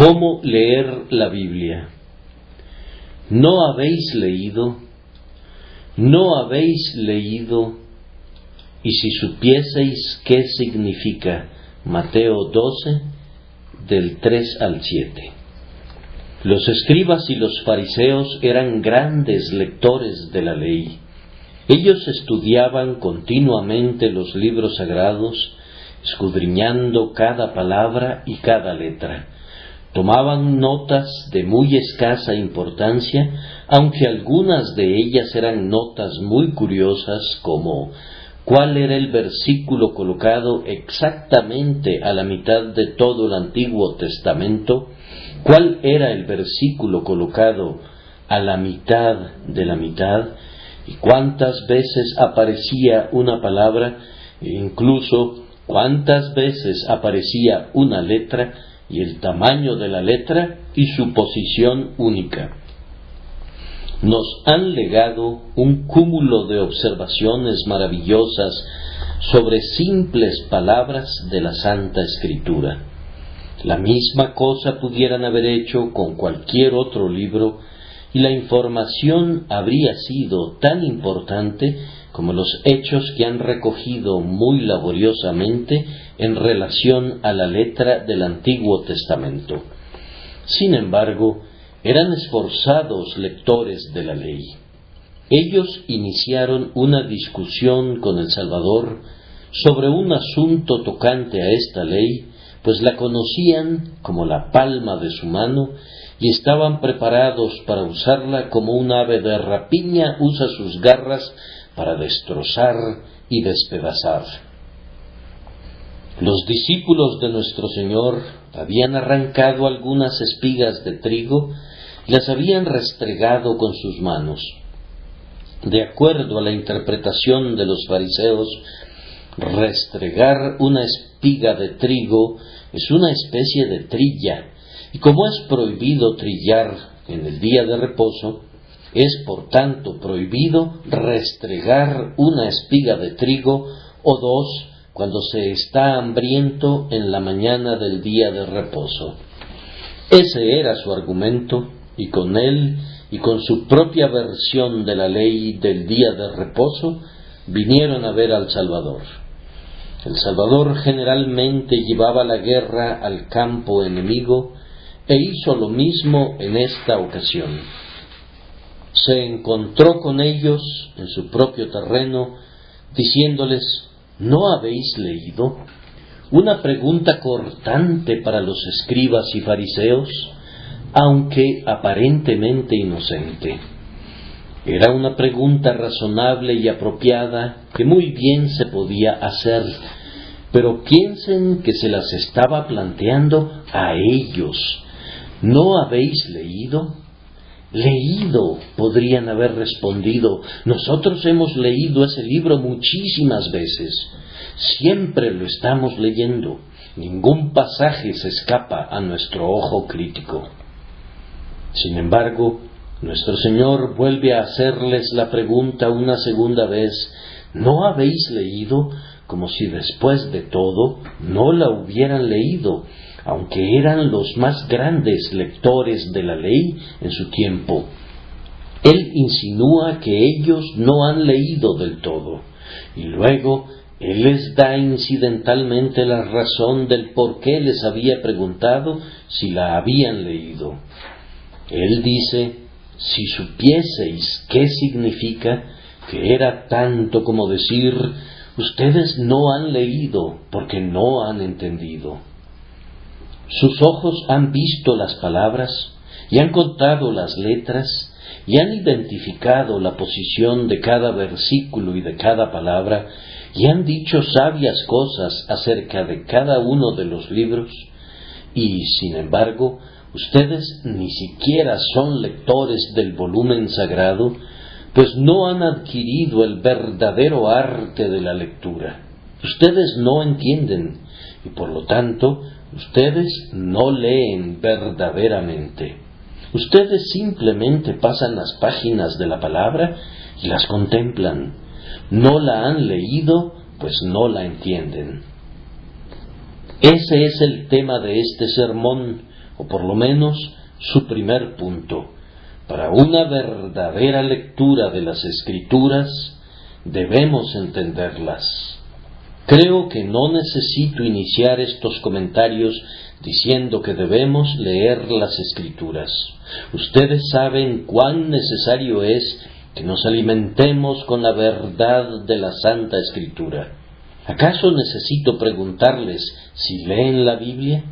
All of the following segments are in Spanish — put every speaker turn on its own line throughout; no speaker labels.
¿Cómo leer la Biblia? ¿No habéis leído? ¿No habéis leído? Y si supieseis qué significa Mateo 12, del 3 al 7. Los escribas y los fariseos eran grandes lectores de la ley. Ellos estudiaban continuamente los libros sagrados, escudriñando cada palabra y cada letra. Tomaban notas de muy escasa importancia, aunque algunas de ellas eran notas muy curiosas, como cuál era el versículo colocado exactamente a la mitad de todo el Antiguo Testamento, cuál era el versículo colocado a la mitad de la mitad, y cuántas veces aparecía una palabra, e incluso cuántas veces aparecía una letra, y el tamaño de la letra y su posición única. Nos han legado un cúmulo de observaciones maravillosas sobre simples palabras de la Santa Escritura. La misma cosa pudieran haber hecho con cualquier otro libro, y la información habría sido tan importante como los hechos que han recogido muy laboriosamente en relación a la letra del Antiguo Testamento. Sin embargo, eran esforzados lectores de la ley. Ellos iniciaron una discusión con el Salvador sobre un asunto tocante a esta ley, pues la conocían como la palma de su mano y estaban preparados para usarla como un ave de rapiña usa sus garras para destrozar y despedazar. Los discípulos de nuestro Señor habían arrancado algunas espigas de trigo y las habían restregado con sus manos. De acuerdo a la interpretación de los fariseos, restregar una espiga de trigo es una especie de trilla, y como es prohibido trillar en el día de reposo, es por tanto prohibido restregar una espiga de trigo o dos cuando se está hambriento en la mañana del día de reposo. Ese era su argumento, y con él y con su propia versión de la ley del día de reposo vinieron a ver al Salvador. El Salvador generalmente llevaba la guerra al campo enemigo e hizo lo mismo en esta ocasión. Se encontró con ellos en su propio terreno, diciéndoles: ¿no habéis leído? Una pregunta cortante para los escribas y fariseos, aunque aparentemente inocente. Era una pregunta razonable y apropiada que muy bien se podía hacer, pero piensen que se las estaba planteando a ellos. ¿No habéis leído? Leído, podrían haber respondido. Nosotros hemos leído ese libro muchísimas veces. Siempre lo estamos leyendo. Ningún pasaje se escapa a nuestro ojo crítico. Sin embargo, nuestro Señor vuelve a hacerles la pregunta una segunda vez: ¿no habéis leído? Como si después de todo no la hubieran leído, aunque eran los más grandes lectores de la ley en su tiempo. Él insinúa que ellos no han leído del todo, y luego Él les da incidentalmente la razón del por qué les había preguntado si la habían leído. Él dice: si supieseis qué significa, que era tanto como decir: ustedes no han leído porque no han entendido. Sus ojos han visto las palabras, y han contado las letras, y han identificado la posición de cada versículo y de cada palabra, y han dicho sabias cosas acerca de cada uno de los libros, y, sin embargo, ustedes ni siquiera son lectores del volumen sagrado, pues no han adquirido el verdadero arte de la lectura. Ustedes no entienden, y por lo tanto, ustedes no leen verdaderamente. Ustedes simplemente pasan las páginas de la palabra y las contemplan. No la han leído, pues no la entienden. Ese es el tema de este sermón, o por lo menos su primer punto. Para una verdadera lectura de las Escrituras, debemos entenderlas. Creo que no necesito iniciar estos comentarios diciendo que debemos leer las Escrituras. Ustedes saben cuán necesario es que nos alimentemos con la verdad de la Santa Escritura. ¿Acaso necesito preguntarles si leen la Biblia?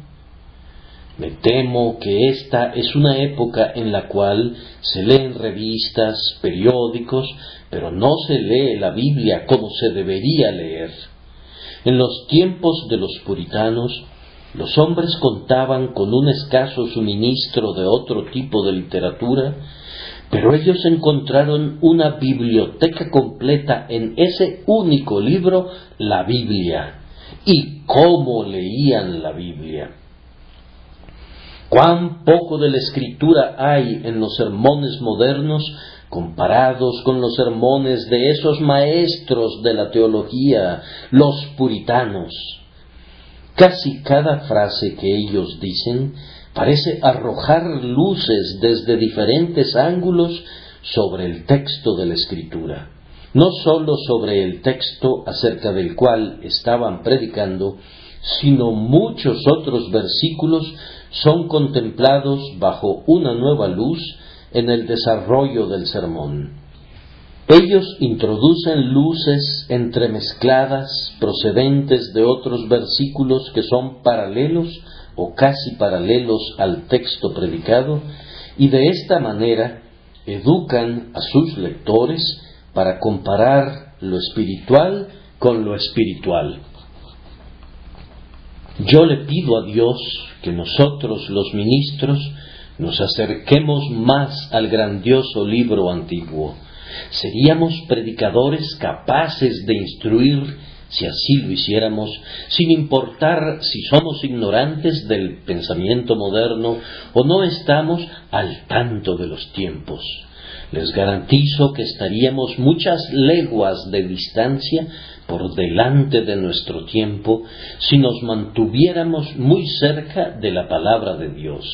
Me temo que esta es una época en la cual se leen revistas, periódicos, pero no se lee la Biblia como se debería leer. En los tiempos de los puritanos, los hombres contaban con un escaso suministro de otro tipo de literatura, pero ellos encontraron una biblioteca completa en ese único libro, la Biblia. ¿Y cómo leían la Biblia? ¿Cuán poco de la Escritura hay en los sermones modernos comparados con los sermones de esos maestros de la teología, los puritanos? Casi cada frase que ellos dicen parece arrojar luces desde diferentes ángulos sobre el texto de la Escritura. No sólo sobre el texto acerca del cual estaban predicando, sino muchos otros versículos son contemplados bajo una nueva luz en el desarrollo del sermón. Ellos introducen luces entremezcladas procedentes de otros versículos que son paralelos o casi paralelos al texto predicado, y de esta manera educan a sus lectores para comparar lo espiritual con lo espiritual. Yo le pido a Dios que nosotros, los ministros, nos acerquemos más al grandioso libro antiguo. Seríamos predicadores capaces de instruir, si así lo hiciéramos, sin importar si somos ignorantes del pensamiento moderno o no estamos al tanto de los tiempos. Les garantizo que estaríamos muchas leguas de distancia por delante de nuestro tiempo si nos mantuviéramos muy cerca de la palabra de Dios.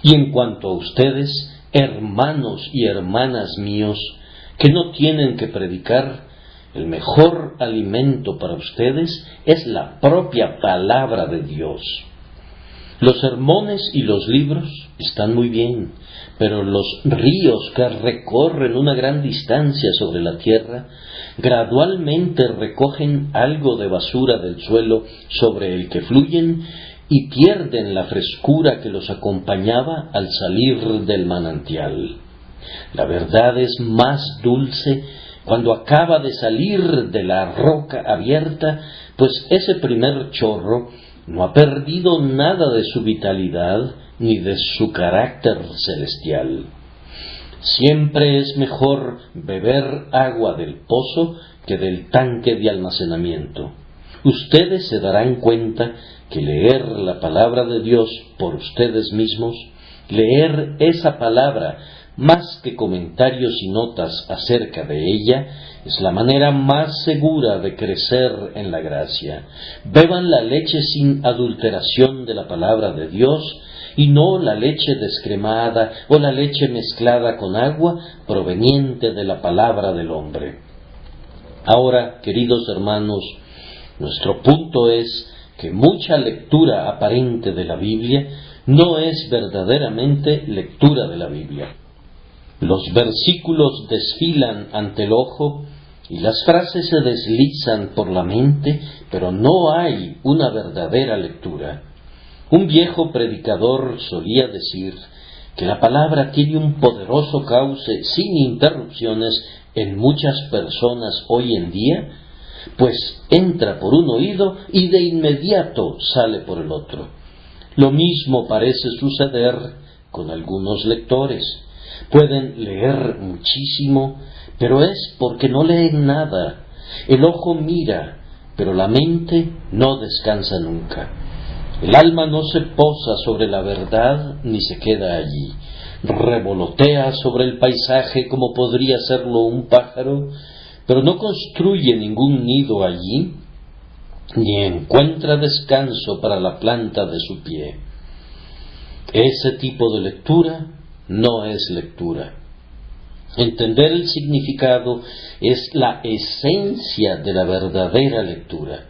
Y en cuanto a ustedes, hermanos y hermanas míos, que no tienen que predicar, el mejor alimento para ustedes es la propia palabra de Dios. Los sermones y los libros están muy bien, pero los ríos que recorren una gran distancia sobre la tierra gradualmente recogen algo de basura del suelo sobre el que fluyen y pierden la frescura que los acompañaba al salir del manantial. La verdad es más dulce cuando acaba de salir de la roca abierta, pues ese primer chorro no ha perdido nada de su vitalidad ni de su carácter celestial. Siempre es mejor beber agua del pozo que del tanque de almacenamiento. Ustedes se darán cuenta que leer la palabra de Dios por ustedes mismos, leer esa palabra más que comentarios y notas acerca de ella, es la manera más segura de crecer en la gracia. Beban la leche sin adulteración de la palabra de Dios y no la leche descremada o la leche mezclada con agua proveniente de la palabra del hombre. Ahora, queridos hermanos, nuestro punto es que mucha lectura aparente de la Biblia no es verdaderamente lectura de la Biblia. Los versículos desfilan ante el ojo y las frases se deslizan por la mente, pero no hay una verdadera lectura. Un viejo predicador solía decir que la palabra tiene un poderoso cauce sin interrupciones en muchas personas hoy en día, pues entra por un oído y de inmediato sale por el otro. Lo mismo parece suceder con algunos lectores. Pueden leer muchísimo, pero es porque no leen nada. El ojo mira, pero la mente no descansa nunca. El alma no se posa sobre la verdad ni se queda allí. Revolotea sobre el paisaje como podría hacerlo un pájaro, pero no construye ningún nido allí, ni encuentra descanso para la planta de su pie. Ese tipo de lectura no es lectura. Entender el significado es la esencia de la verdadera lectura.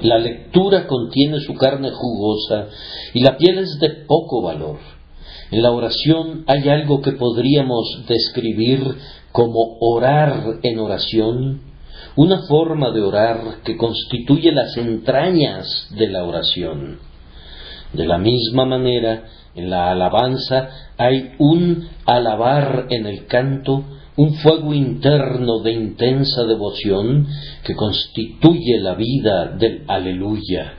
La lectura contiene su carne jugosa y la piel es de poco valor. En la oración hay algo que podríamos describir como orar en oración, una forma de orar que constituye las entrañas de la oración. De la misma manera, en la alabanza hay un alabar en el canto, un fuego interno de intensa devoción que constituye la vida del aleluya.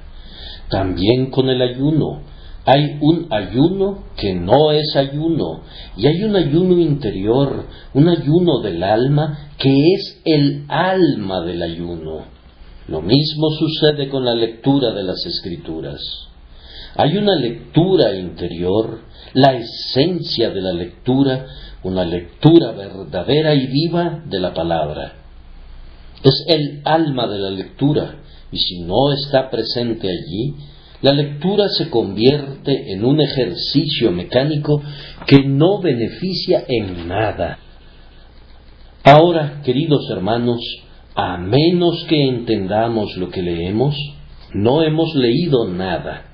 También con el ayuno, hay un ayuno que no es ayuno, y hay un ayuno interior, un ayuno del alma que es el alma del ayuno. Lo mismo sucede con la lectura de las Escrituras. Hay una lectura interior, la esencia de la lectura, una lectura verdadera y viva de la palabra. Es el alma de la lectura, y si no está presente allí, la lectura se convierte en un ejercicio mecánico que no beneficia en nada. Ahora, queridos hermanos, a menos que entendamos lo que leemos, no hemos leído nada.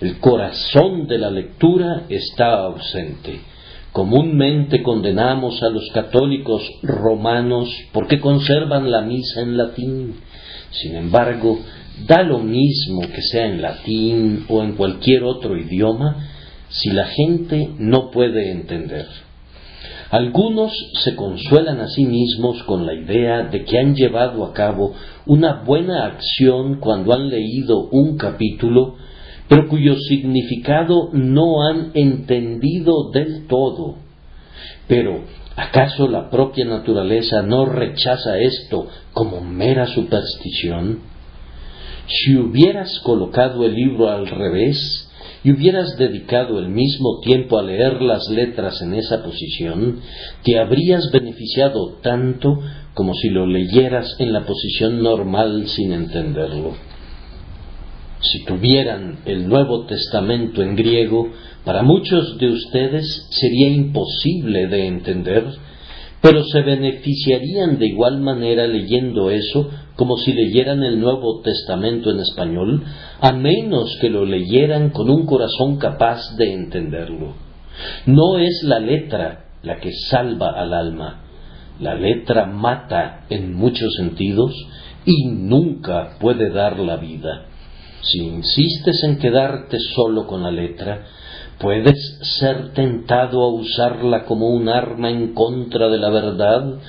El corazón de la lectura está ausente. Comúnmente condenamos a los católicos romanos porque conservan la misa en latín. Sin embargo, da lo mismo que sea en latín o en cualquier otro idioma si la gente no puede entender. Algunos se consuelan a sí mismos con la idea de que han llevado a cabo una buena acción cuando han leído un capítulo, pero cuyo significado no han entendido del todo. Pero, ¿acaso la propia naturaleza no rechaza esto como mera superstición? Si hubieras colocado el libro al revés y hubieras dedicado el mismo tiempo a leer las letras en esa posición, te habrías beneficiado tanto como si lo leyeras en la posición normal sin entenderlo. Si tuvieran el Nuevo Testamento en griego, para muchos de ustedes sería imposible de entender, pero se beneficiarían de igual manera leyendo eso como si leyeran el Nuevo Testamento en español, a menos que lo leyeran con un corazón capaz de entenderlo. No es la letra la que salva al alma. La letra mata en muchos sentidos y nunca puede dar la vida. Si insistes en quedarte solo con la letra, puedes ser tentado a usarla como un arma en contra de la verdad,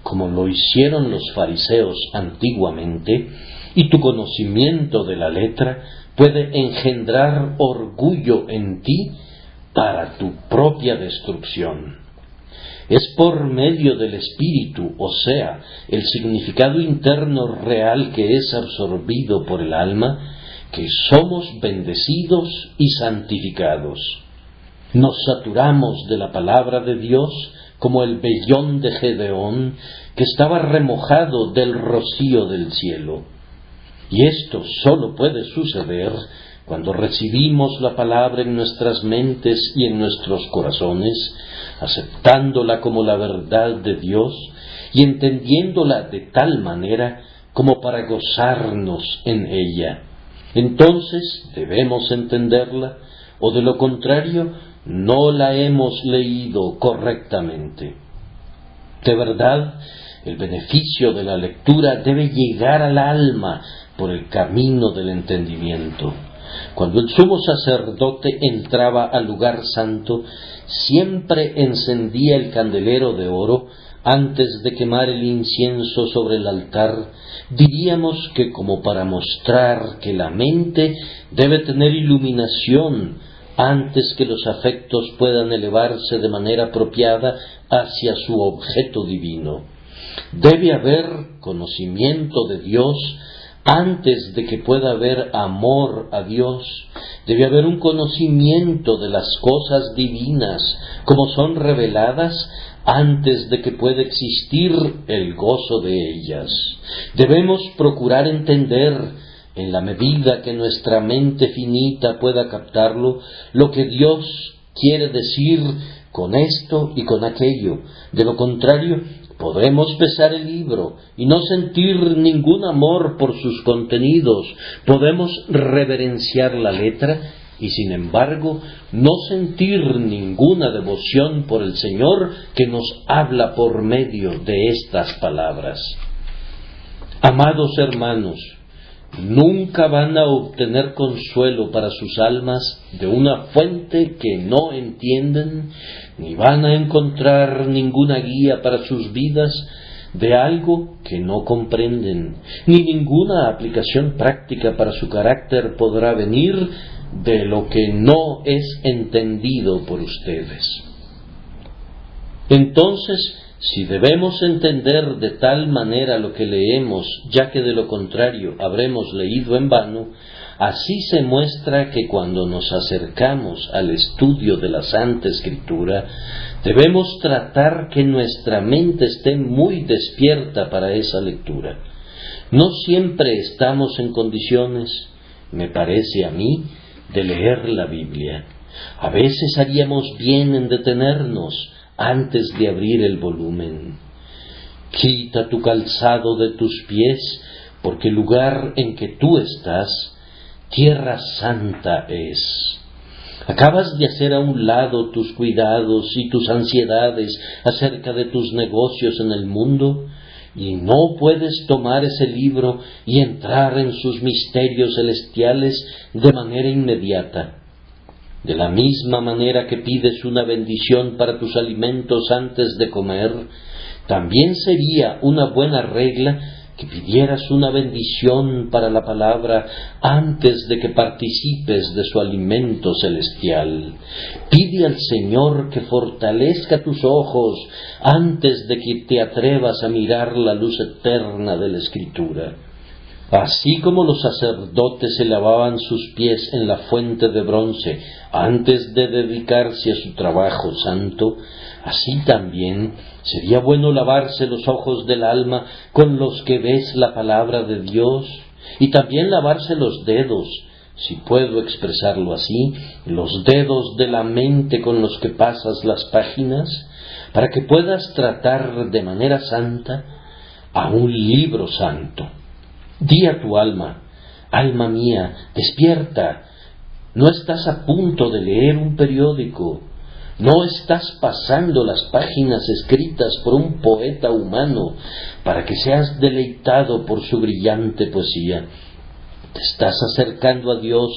como lo hicieron los fariseos antiguamente, y tu conocimiento de la letra puede engendrar orgullo en ti para tu propia destrucción. Es por medio del espíritu, o sea, el significado interno real que es absorbido por el alma, que somos bendecidos y santificados. Nos saturamos de la palabra de Dios como el vellón de Gedeón, que estaba remojado del rocío del cielo. Y esto solo puede suceder cuando recibimos la palabra en nuestras mentes y en nuestros corazones, aceptándola como la verdad de Dios y entendiéndola de tal manera como para gozarnos en ella. Entonces debemos entenderla, o de lo contrario no la hemos leído correctamente. De verdad, el beneficio de la lectura debe llegar al alma por el camino del entendimiento. Cuando el sumo sacerdote entraba al lugar santo, siempre encendía el candelero de oro antes de quemar el incienso sobre el altar. Diríamos que como para mostrar que la mente debe tener iluminación antes que los afectos puedan elevarse de manera apropiada hacia su objeto divino. Debe haber conocimiento de Dios antes de que pueda haber amor a Dios. Debe haber un conocimiento de las cosas divinas como son reveladas antes de que pueda existir el gozo de ellas. Debemos procurar entender en la medida que nuestra mente finita pueda captarlo, lo que Dios quiere decir con esto y con aquello. De lo contrario, podemos pesar el libro y no sentir ningún amor por sus contenidos. Podemos reverenciar la letra y sin embargo no sentir ninguna devoción por el Señor que nos habla por medio de estas palabras. Amados hermanos, nunca van a obtener consuelo para sus almas de una fuente que no entienden, ni van a encontrar ninguna guía para sus vidas de algo que no comprenden, ni ninguna aplicación práctica para su carácter podrá venir de lo que no es entendido por ustedes. Entonces, si debemos entender de tal manera lo que leemos, ya que de lo contrario habremos leído en vano, así se muestra que cuando nos acercamos al estudio de la Santa Escritura, debemos tratar que nuestra mente esté muy despierta para esa lectura. No siempre estamos en condiciones, me parece a mí, de leer la Biblia. A veces haríamos bien en detenernos antes de abrir el volumen. Quita tu calzado de tus pies, porque el lugar en que tú estás, tierra santa es. Acabas de hacer a un lado tus cuidados y tus ansiedades acerca de tus negocios en el mundo, y no puedes tomar ese libro y entrar en sus misterios celestiales de manera inmediata. De la misma manera que pides una bendición para tus alimentos antes de comer, también sería una buena regla que pidieras una bendición para la palabra antes de que participes de su alimento celestial. Pide al Señor que fortalezca tus ojos antes de que te atrevas a mirar la luz eterna de la Escritura. Así como los sacerdotes se lavaban sus pies en la fuente de bronce antes de dedicarse a su trabajo santo, así también sería bueno lavarse los ojos del alma con los que ves la palabra de Dios, y también lavarse los dedos, si puedo expresarlo así, los dedos de la mente con los que pasas las páginas, para que puedas tratar de manera santa a un libro santo. Di a tu alma, alma mía, despierta, no estás a punto de leer un periódico, no estás pasando las páginas escritas por un poeta humano para que seas deleitado por su brillante poesía. Te estás acercando a Dios,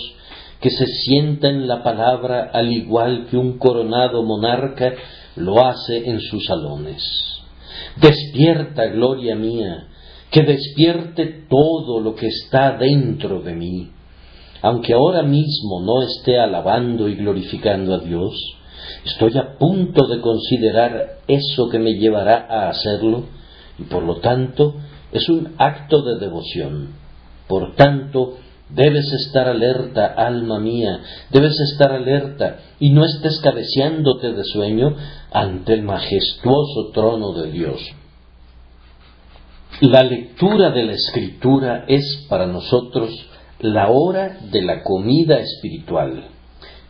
que se sienta en la palabra al igual que un coronado monarca lo hace en sus salones. Despierta, gloria mía, que despierte todo lo que está dentro de mí. Aunque ahora mismo no esté alabando y glorificando a Dios, estoy a punto de considerar eso que me llevará a hacerlo, y por lo tanto es un acto de devoción. Por tanto, debes estar alerta, alma mía, debes estar alerta, y no estés cabeceándote de sueño ante el majestuoso trono de Dios. La lectura de la Escritura es para nosotros la hora de la comida espiritual.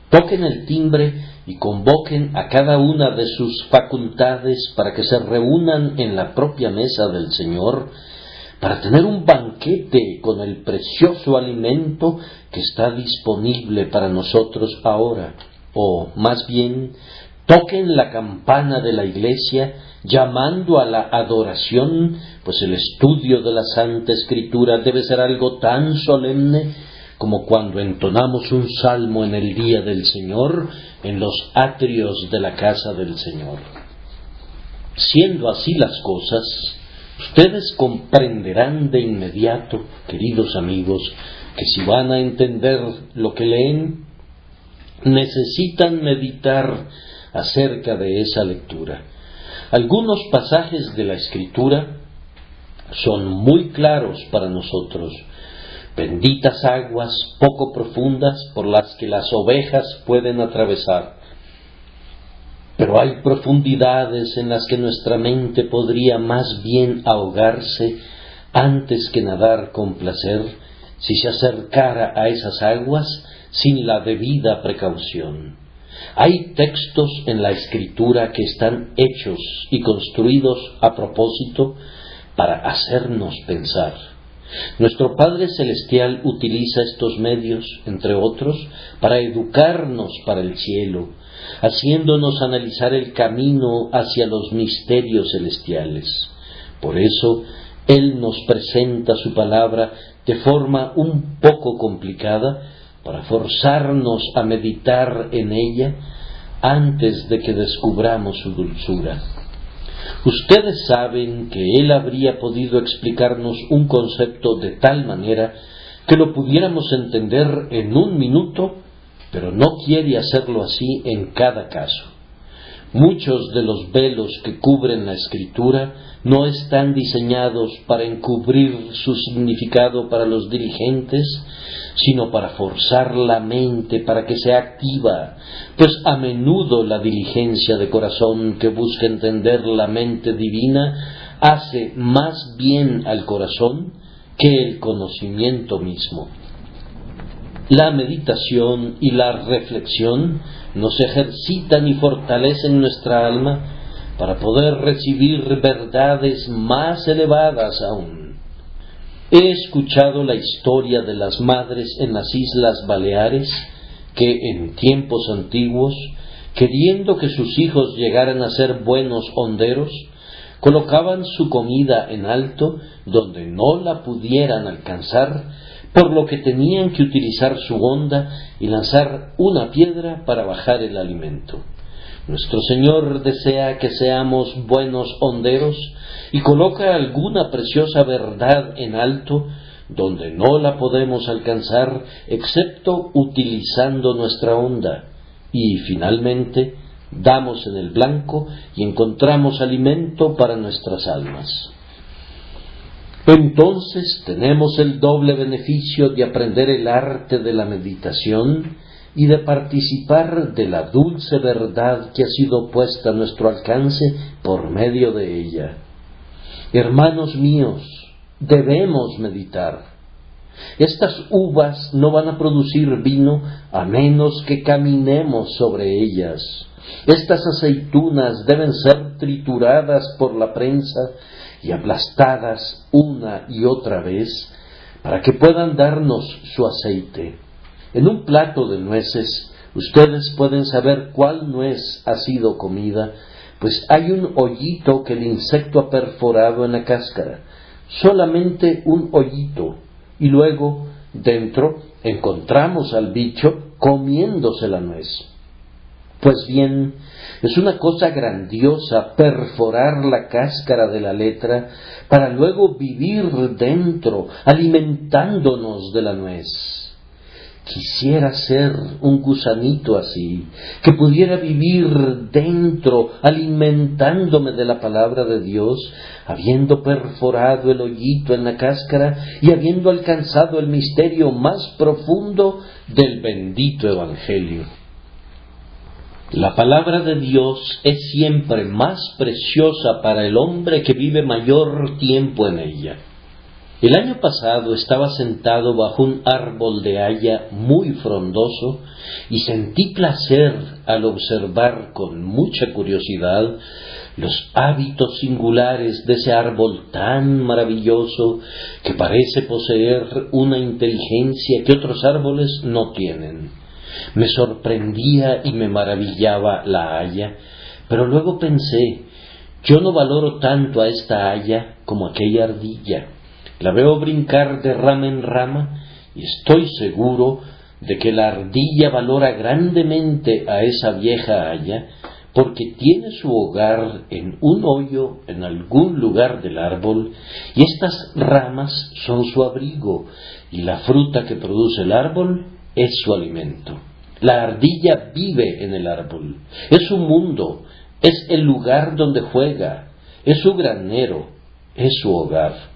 Toquen el timbre y convoquen a cada una de sus facultades para que se reúnan en la propia mesa del Señor, para tener un banquete con el precioso alimento que está disponible para nosotros ahora. O, más bien, toquen la campana de la iglesia, llamando a la adoración, pues el estudio de la Santa Escritura debe ser algo tan solemne como cuando entonamos un salmo en el día del Señor, en los atrios de la casa del Señor. Siendo así las cosas, ustedes comprenderán de inmediato, queridos amigos, que si van a entender lo que leen, necesitan meditar acerca de esa lectura. Algunos pasajes de la Escritura son muy claros para nosotros. Benditas aguas poco profundas por las que las ovejas pueden atravesar. Pero hay profundidades en las que nuestra mente podría más bien ahogarse antes que nadar con placer si se acercara a esas aguas sin la debida precaución. Hay textos en la Escritura que están hechos y construidos a propósito para hacernos pensar. Nuestro Padre Celestial utiliza estos medios, entre otros, para educarnos para el cielo, haciéndonos analizar el camino hacia los misterios celestiales. Por eso, Él nos presenta su palabra de forma un poco complicada, para forzarnos a meditar en ella antes de que descubramos su dulzura. Ustedes saben que Él habría podido explicarnos un concepto de tal manera que lo pudiéramos entender en un minuto, pero no quiere hacerlo así en cada caso. Muchos de los velos que cubren la Escritura no están diseñados para encubrir su significado para los dirigentes, sino para forzar la mente para que sea activa, pues a menudo la diligencia de corazón que busca entender la mente divina hace más bien al corazón que el conocimiento mismo. La meditación y la reflexión nos ejercitan y fortalecen nuestra alma para poder recibir verdades más elevadas aún. He escuchado la historia de las madres en las Islas Baleares que en tiempos antiguos, queriendo que sus hijos llegaran a ser buenos honderos, colocaban su comida en alto donde no la pudieran alcanzar, por lo que tenían que utilizar su honda y lanzar una piedra para bajar el alimento. Nuestro Señor desea que seamos buenos honderos y coloca alguna preciosa verdad en alto donde no la podemos alcanzar excepto utilizando nuestra honda, y finalmente damos en el blanco y encontramos alimento para nuestras almas. Entonces tenemos el doble beneficio de aprender el arte de la meditación y de participar de la dulce verdad que ha sido puesta a nuestro alcance por medio de ella. Hermanos míos, debemos meditar. Estas uvas no van a producir vino a menos que caminemos sobre ellas. Estas aceitunas deben ser trituradas por la prensa y aplastadas una y otra vez para que puedan darnos su aceite. En un plato de nueces, ustedes pueden saber cuál nuez ha sido comida, pues hay un hoyito que el insecto ha perforado en la cáscara, solamente un hoyito, y luego dentro encontramos al bicho comiéndose la nuez. Pues bien, es una cosa grandiosa perforar la cáscara de la letra para luego vivir dentro, alimentándonos de la nuez. Quisiera ser un gusanito así, que pudiera vivir dentro, alimentándome de la palabra de Dios, habiendo perforado el hoyito en la cáscara y habiendo alcanzado el misterio más profundo del bendito Evangelio. La palabra de Dios es siempre más preciosa para el hombre que vive mayor tiempo en ella. El año pasado estaba sentado bajo un árbol de haya muy frondoso y sentí placer al observar con mucha curiosidad los hábitos singulares de ese árbol tan maravilloso que parece poseer una inteligencia que otros árboles no tienen. Me sorprendía y me maravillaba la haya, pero luego pensé, yo no valoro tanto a esta haya como aquella ardilla. La veo brincar de rama en rama y estoy seguro de que la ardilla valora grandemente a esa vieja haya porque tiene su hogar en un hoyo en algún lugar del árbol y estas ramas son su abrigo y la fruta que produce el árbol es su alimento. La ardilla vive en el árbol, es su mundo, es el lugar donde juega, es su granero, es su hogar.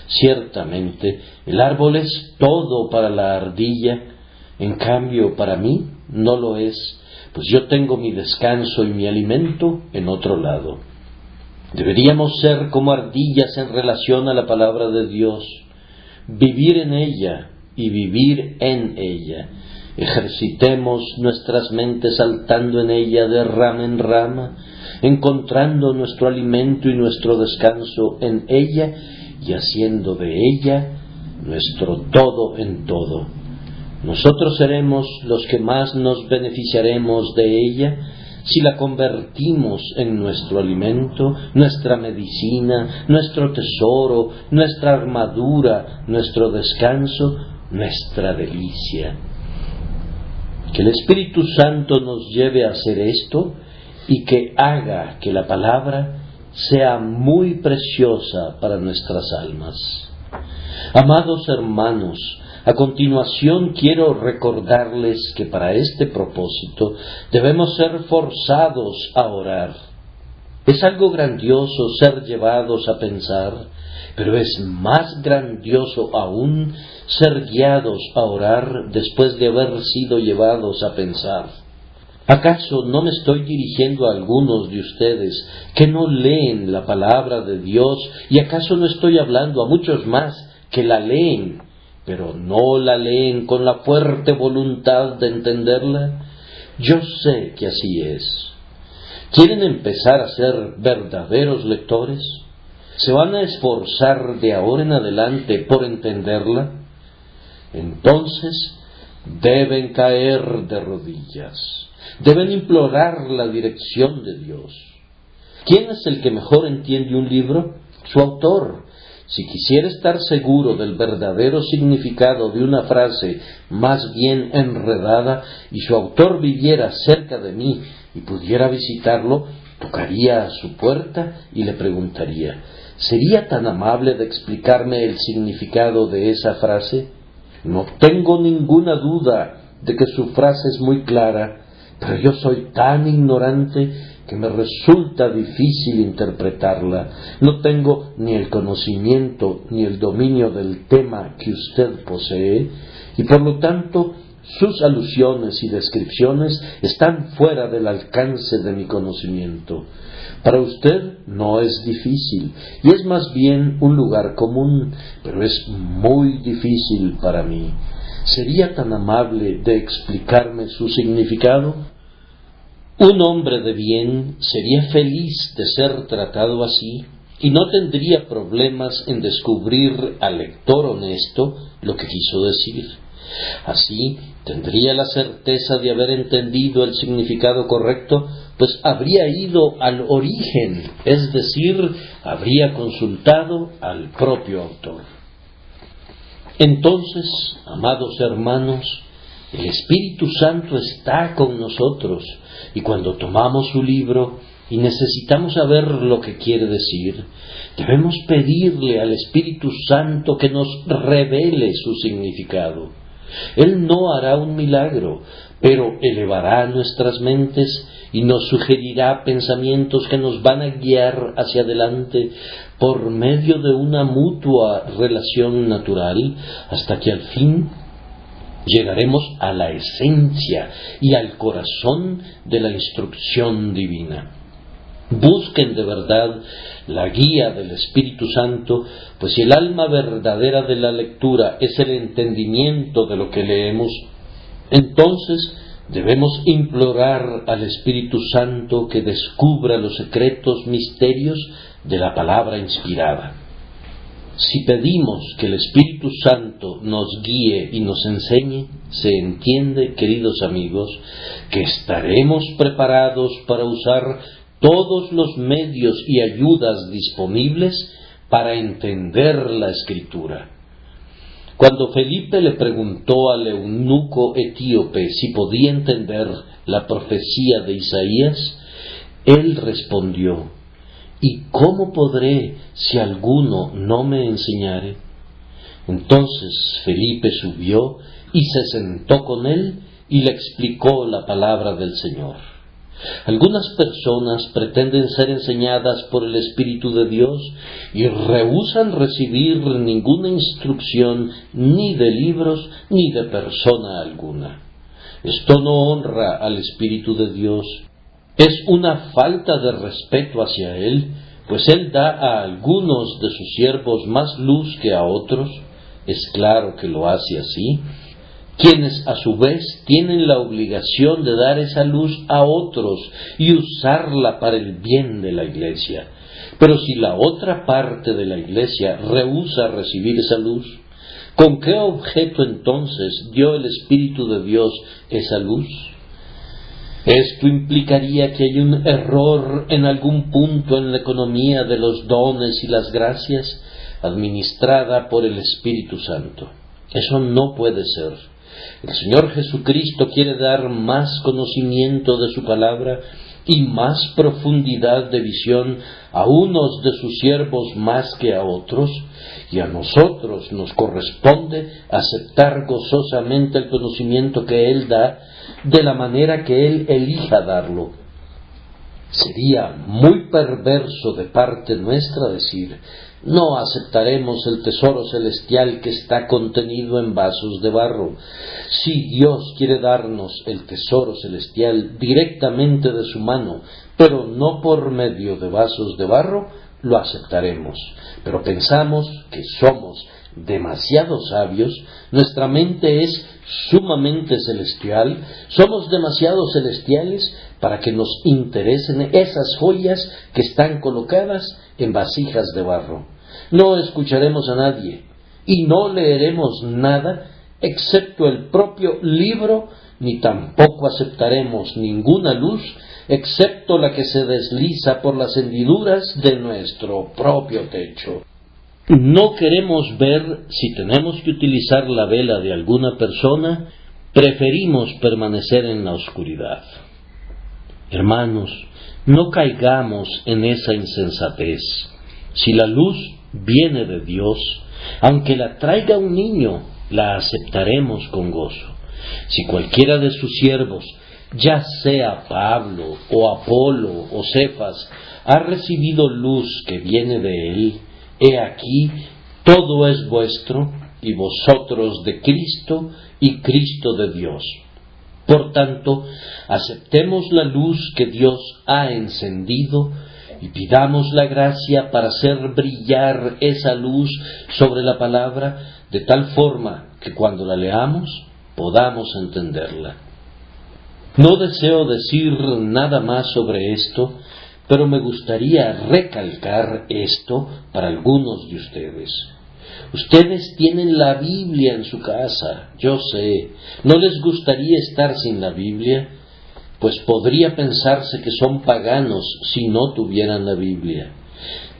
Ciertamente, el árbol es todo para la ardilla, en cambio para mí no lo es, pues yo tengo mi descanso y mi alimento en otro lado. Deberíamos ser como ardillas en relación a la palabra de Dios, vivir en ella y vivir en ella. Ejercitemos nuestras mentes saltando en ella de rama en rama, encontrando nuestro alimento y nuestro descanso en ella y haciendo de ella nuestro todo en todo. Nosotros seremos los que más nos beneficiaremos de ella si la convertimos en nuestro alimento, nuestra medicina, nuestro tesoro, nuestra armadura, nuestro descanso, nuestra delicia. Que el Espíritu Santo nos lleve a hacer esto y que haga que la palabra sea muy preciosa para nuestras almas. Amados hermanos, a continuación quiero recordarles que para este propósito debemos ser forzados a orar. Es algo grandioso ser llevados a pensar, pero es más grandioso aún ser guiados a orar después de haber sido llevados a pensar. ¿Acaso no me estoy dirigiendo a algunos de ustedes que no leen la palabra de Dios y acaso no estoy hablando a muchos más que la leen, pero no la leen con la fuerte voluntad de entenderla? Yo sé que así es. ¿Quieren empezar a ser verdaderos lectores? ¿Se van a esforzar de ahora en adelante por entenderla? Entonces deben caer de rodillas. Deben implorar la dirección de Dios. ¿Quién es el que mejor entiende un libro? Su autor. Si quisiera estar seguro del verdadero significado de una frase más bien enredada y su autor viviera cerca de mí y pudiera visitarlo, tocaría a su puerta y le preguntaría: ¿sería tan amable de explicarme el significado de esa frase? No tengo ninguna duda de que su frase es muy clara, pero yo soy tan ignorante que me resulta difícil interpretarla. No tengo ni el conocimiento ni el dominio del tema que usted posee, y por lo tanto sus alusiones y descripciones están fuera del alcance de mi conocimiento. Para usted no es difícil, y es más bien un lugar común, pero es muy difícil para mí. ¿Sería tan amable de explicarme su significado? Un hombre de bien sería feliz de ser tratado así y no tendría problemas en descubrir al lector honesto lo que quiso decir. Así tendría la certeza de haber entendido el significado correcto, pues habría ido al origen, es decir, habría consultado al propio autor. Entonces, amados hermanos, el Espíritu Santo está con nosotros, y cuando tomamos su libro y necesitamos saber lo que quiere decir, debemos pedirle al Espíritu Santo que nos revele su significado. Él no hará un milagro, pero elevará nuestras mentes y nos sugerirá pensamientos que nos van a guiar hacia adelante por medio de una mutua relación natural, hasta que al fin llegaremos a la esencia y al corazón de la instrucción divina. Busquen de verdad la guía del Espíritu Santo, pues si el alma verdadera de la lectura es el entendimiento de lo que leemos, entonces debemos implorar al Espíritu Santo que descubra los secretos misterios de la palabra inspirada. Si pedimos que el Espíritu Santo nos guíe y nos enseñe, se entiende, queridos amigos, que estaremos preparados para usar todos los medios y ayudas disponibles para entender la Escritura. Cuando Felipe le preguntó al eunuco etíope si podía entender la profecía de Isaías, él respondió: ¿y cómo podré si alguno no me enseñare? Entonces Felipe subió y se sentó con él y le explicó la palabra del Señor. Algunas personas pretenden ser enseñadas por el Espíritu de Dios y rehúsan recibir ninguna instrucción ni de libros ni de persona alguna. Esto no honra al Espíritu de Dios. Es una falta de respeto hacia Él, pues Él da a algunos de sus siervos más luz que a otros, es claro que lo hace así, quienes a su vez tienen la obligación de dar esa luz a otros y usarla para el bien de la Iglesia. Pero si la otra parte de la Iglesia rehúsa recibir esa luz, ¿con qué objeto entonces dio el Espíritu de Dios esa luz? Esto implicaría que hay un error en algún punto en la economía de los dones y las gracias administrada por el Espíritu Santo. Eso no puede ser. El Señor Jesucristo quiere dar más conocimiento de su palabra y más profundidad de visión a unos de sus siervos más que a otros, y a nosotros nos corresponde aceptar gozosamente el conocimiento que Él da de la manera que Él elija darlo. Sería muy perverso de parte nuestra decir: no aceptaremos el tesoro celestial que está contenido en vasos de barro. Si Dios quiere darnos el tesoro celestial directamente de su mano, pero no por medio de vasos de barro, lo aceptaremos. Pero pensamos que somos demasiado sabios, nuestra mente es sumamente celestial, somos demasiado celestiales para que nos interesen esas joyas que están colocadas en vasijas de barro. No escucharemos a nadie y no leeremos nada excepto el propio libro, ni tampoco aceptaremos ninguna luz excepto la que se desliza por las hendiduras de nuestro propio techo. No queremos ver si tenemos que utilizar la vela de alguna persona, preferimos permanecer en la oscuridad. Hermanos, no caigamos en esa insensatez. Si la luz viene de Dios, aunque la traiga un niño, la aceptaremos con gozo. Si cualquiera de sus siervos, ya sea Pablo o Apolo o Cefas, ha recibido luz que viene de él, he aquí, todo es vuestro, y vosotros de Cristo, y Cristo de Dios. Por tanto, aceptemos la luz que Dios ha encendido, y pidamos la gracia para hacer brillar esa luz sobre la palabra, de tal forma que cuando la leamos, podamos entenderla. No deseo decir nada más sobre esto, pero me gustaría recalcar esto para algunos de ustedes. Ustedes tienen la Biblia en su casa, yo sé. ¿No les gustaría estar sin la Biblia? Pues podría pensarse que son paganos si no tuvieran la Biblia.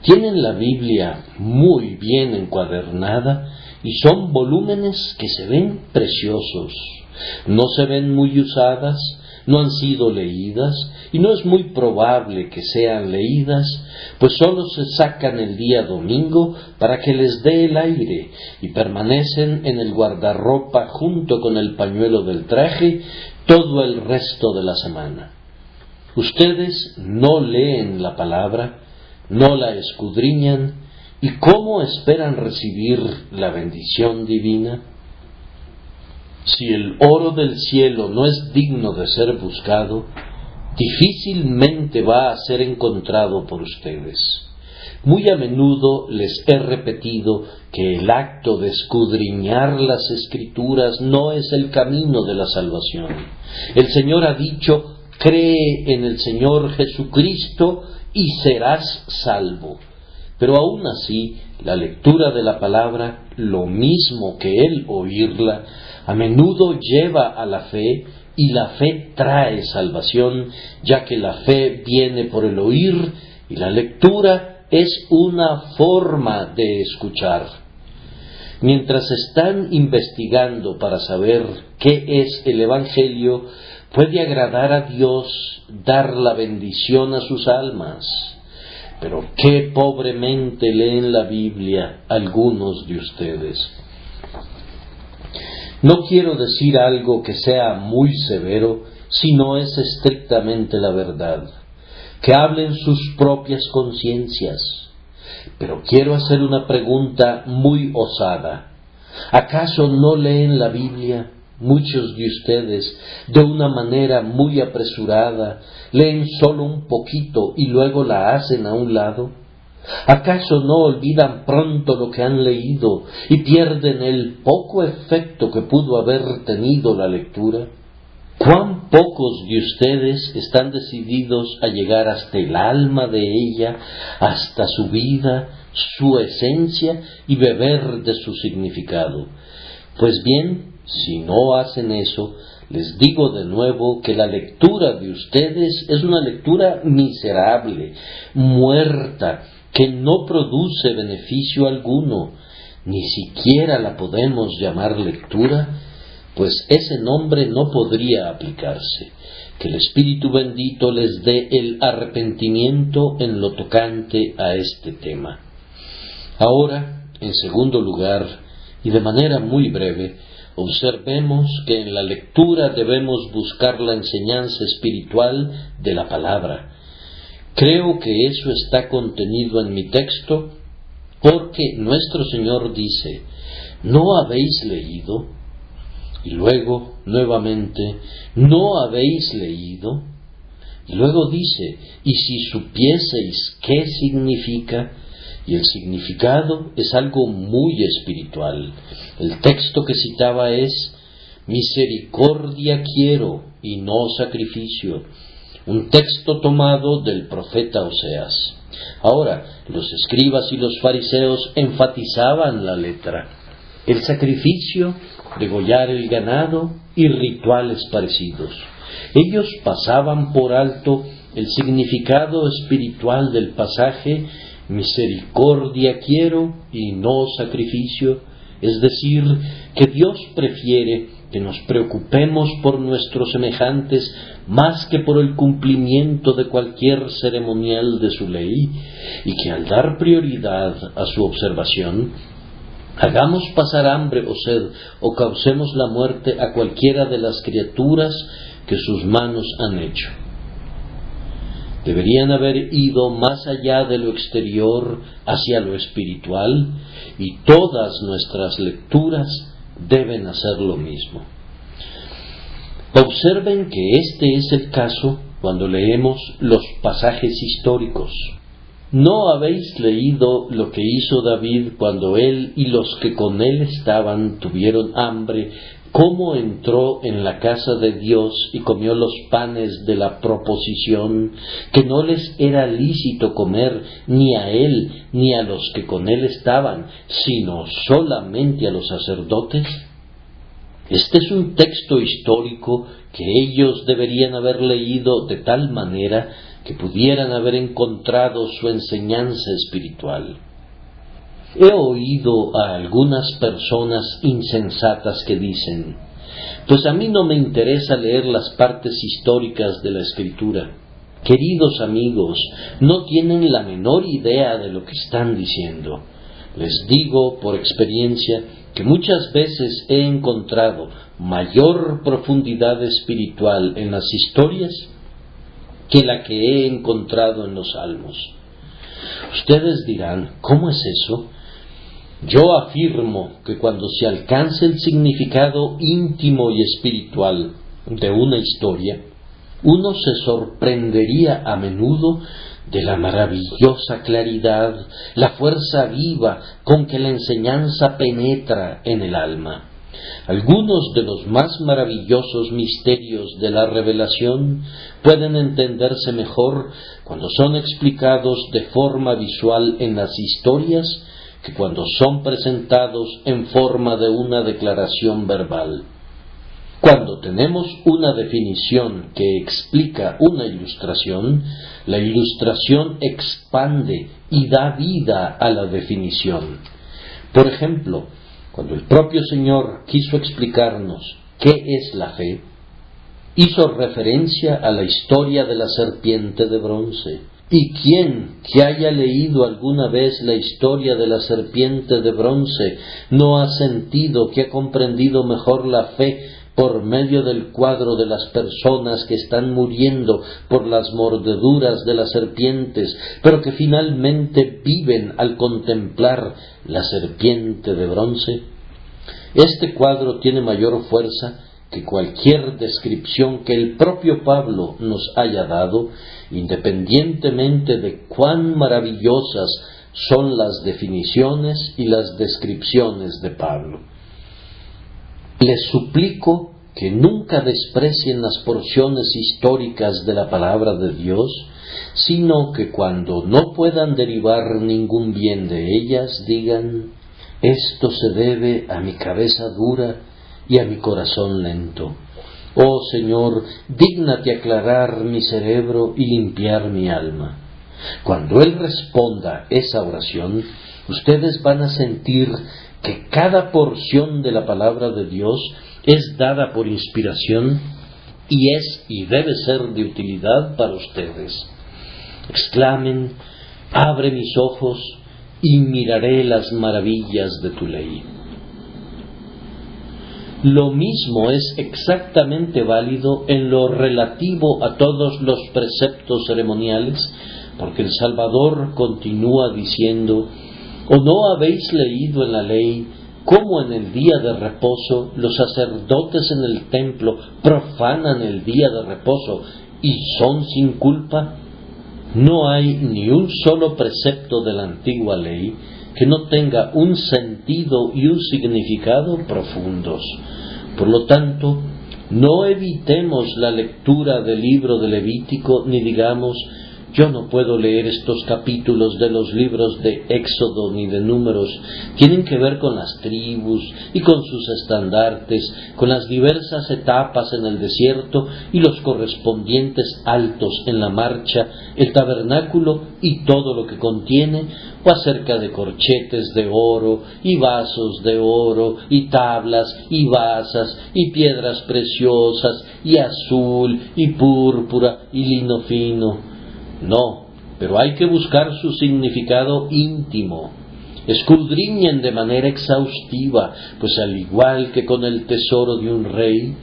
Tienen la Biblia muy bien encuadernada y son volúmenes que se ven preciosos. No se ven muy usadas, no han sido leídas y no es muy probable que sean leídas, pues solo se sacan el día domingo para que les dé el aire y permanecen en el guardarropa junto con el pañuelo del traje todo el resto de la semana. Ustedes no leen la palabra, no la escudriñan, ¿y cómo esperan recibir la bendición divina? Si el oro del cielo no es digno de ser buscado, difícilmente va a ser encontrado por ustedes. Muy a menudo les he repetido que el acto de escudriñar las Escrituras no es el camino de la salvación. El Señor ha dicho: cree en el Señor Jesucristo y serás salvo. Pero aún así, la lectura de la palabra, lo mismo que el oírla, a menudo lleva a la fe, y la fe trae salvación, ya que la fe viene por el oír, y la lectura es una forma de escuchar. Mientras están investigando para saber qué es el Evangelio, puede agradar a Dios dar la bendición a sus almas. Pero qué pobremente leen la Biblia algunos de ustedes. No quiero decir algo que sea muy severo, si no es estrictamente la verdad. Que hablen sus propias conciencias. Pero quiero hacer una pregunta muy osada. ¿Acaso no leen la Biblia? Muchos de ustedes, de una manera muy apresurada, leen solo un poquito y luego la hacen a un lado. ¿Acaso no olvidan pronto lo que han leído y pierden el poco efecto que pudo haber tenido la lectura? ¿Cuán pocos de ustedes están decididos a llegar hasta el alma de ella, hasta su vida, su esencia y beber de su significado? Pues bien, si no hacen eso, les digo de nuevo que la lectura de ustedes es una lectura miserable, muerta, que no produce beneficio alguno. Ni siquiera la podemos llamar lectura, pues ese nombre no podría aplicarse. Que el Espíritu bendito les dé el arrepentimiento en lo tocante a este tema. Ahora, en segundo lugar, y de manera muy breve, observemos que en la lectura debemos buscar la enseñanza espiritual de la palabra. Creo que eso está contenido en mi texto, porque nuestro Señor dice: ¿no habéis leído? Y luego, nuevamente, ¿no habéis leído? Y luego dice: y si supieseis qué significa. Y el significado es algo muy espiritual. El texto que citaba es: misericordia quiero y no sacrificio. Un texto tomado del profeta Oseas. Ahora, los escribas y los fariseos enfatizaban la letra, el sacrificio, degollar el ganado y rituales parecidos. Ellos pasaban por alto el significado espiritual del pasaje: misericordia quiero y no sacrificio, es decir, que Dios prefiere que nos preocupemos por nuestros semejantes más que por el cumplimiento de cualquier ceremonial de su ley, y que al dar prioridad a su observación, hagamos pasar hambre o sed o causemos la muerte a cualquiera de las criaturas que sus manos han hecho. Deberían haber ido más allá de lo exterior hacia lo espiritual, y todas nuestras lecturas deben hacer lo mismo. Observen que este es el caso cuando leemos los pasajes históricos. ¿No habéis leído lo que hizo David cuando él y los que con él estaban tuvieron hambre? ¿Cómo entró en la casa de Dios y comió los panes de la proposición, que no les era lícito comer ni a él ni a los que con él estaban, sino solamente a los sacerdotes? Este es un texto histórico que ellos deberían haber leído de tal manera que pudieran haber encontrado su enseñanza espiritual. He oído a algunas personas insensatas que dicen: pues a mí no me interesa leer las partes históricas de la Escritura. Queridos amigos, no tienen la menor idea de lo que están diciendo. Les digo por experiencia que muchas veces he encontrado mayor profundidad espiritual en las historias que la que he encontrado en los salmos. Ustedes dirán: ¿cómo es eso? Yo afirmo que cuando se alcanza el significado íntimo y espiritual de una historia, uno se sorprendería a menudo de la maravillosa claridad, la fuerza viva con que la enseñanza penetra en el alma. Algunos de los más maravillosos misterios de la revelación pueden entenderse mejor cuando son explicados de forma visual en las historias que cuando son presentados en forma de una declaración verbal. Cuando tenemos una definición que explica una ilustración, la ilustración expande y da vida a la definición. Por ejemplo, cuando el propio Señor quiso explicarnos qué es la fe, hizo referencia a la historia de la serpiente de bronce. ¿Y quién que haya leído alguna vez la historia de la serpiente de bronce no ha sentido que ha comprendido mejor la fe por medio del cuadro de las personas que están muriendo por las mordeduras de las serpientes, pero que finalmente viven al contemplar la serpiente de bronce? Este cuadro tiene mayor fuerza que cualquier descripción que el propio Pablo nos haya dado, independientemente de cuán maravillosas son las definiciones y las descripciones de Pablo. Les suplico que nunca desprecien las porciones históricas de la palabra de Dios, sino que cuando no puedan derivar ningún bien de ellas, digan: esto se debe a mi cabeza dura y a mi corazón lento. Oh Señor, dígnate aclarar mi cerebro y limpiar mi alma. Cuando Él responda esa oración, ustedes van a sentir que cada porción de la palabra de Dios es dada por inspiración y es y debe ser de utilidad para ustedes. Exclamen: abre mis ojos y miraré las maravillas de tu ley. Lo mismo es exactamente válido en lo relativo a todos los preceptos ceremoniales, porque el Salvador continúa diciendo: ¿o no habéis leído en la ley cómo en el día de reposo los sacerdotes en el templo profanan el día de reposo y son sin culpa? No hay ni un solo precepto de la antigua ley que no tenga un sentido y un significado profundos. Por lo tanto, no evitemos la lectura del libro de Levítico, ni digamos: yo no puedo leer estos capítulos de los libros de Éxodo ni de Números. Tienen que ver con las tribus y con sus estandartes, con las diversas etapas en el desierto y los correspondientes altos en la marcha, el tabernáculo y todo lo que contiene, o acerca de corchetes de oro y vasos de oro y tablas y basas y piedras preciosas y azul y púrpura y lino fino. No, pero hay que buscar su significado íntimo. Escudriñen de manera exhaustiva, pues al igual que con el tesoro de un rey,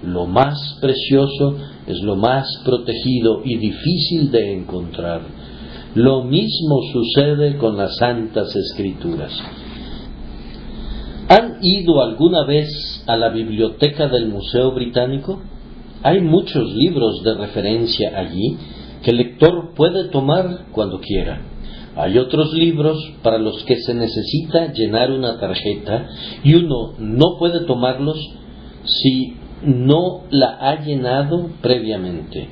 lo más precioso es lo más protegido y difícil de encontrar. Lo mismo sucede con las Santas Escrituras. ¿Han ido alguna vez a la biblioteca del Museo Británico? Hay muchos libros de referencia allí que el lector puede tomar cuando quiera. Hay otros libros para los que se necesita llenar una tarjeta y uno no puede tomarlos si no la ha llenado previamente.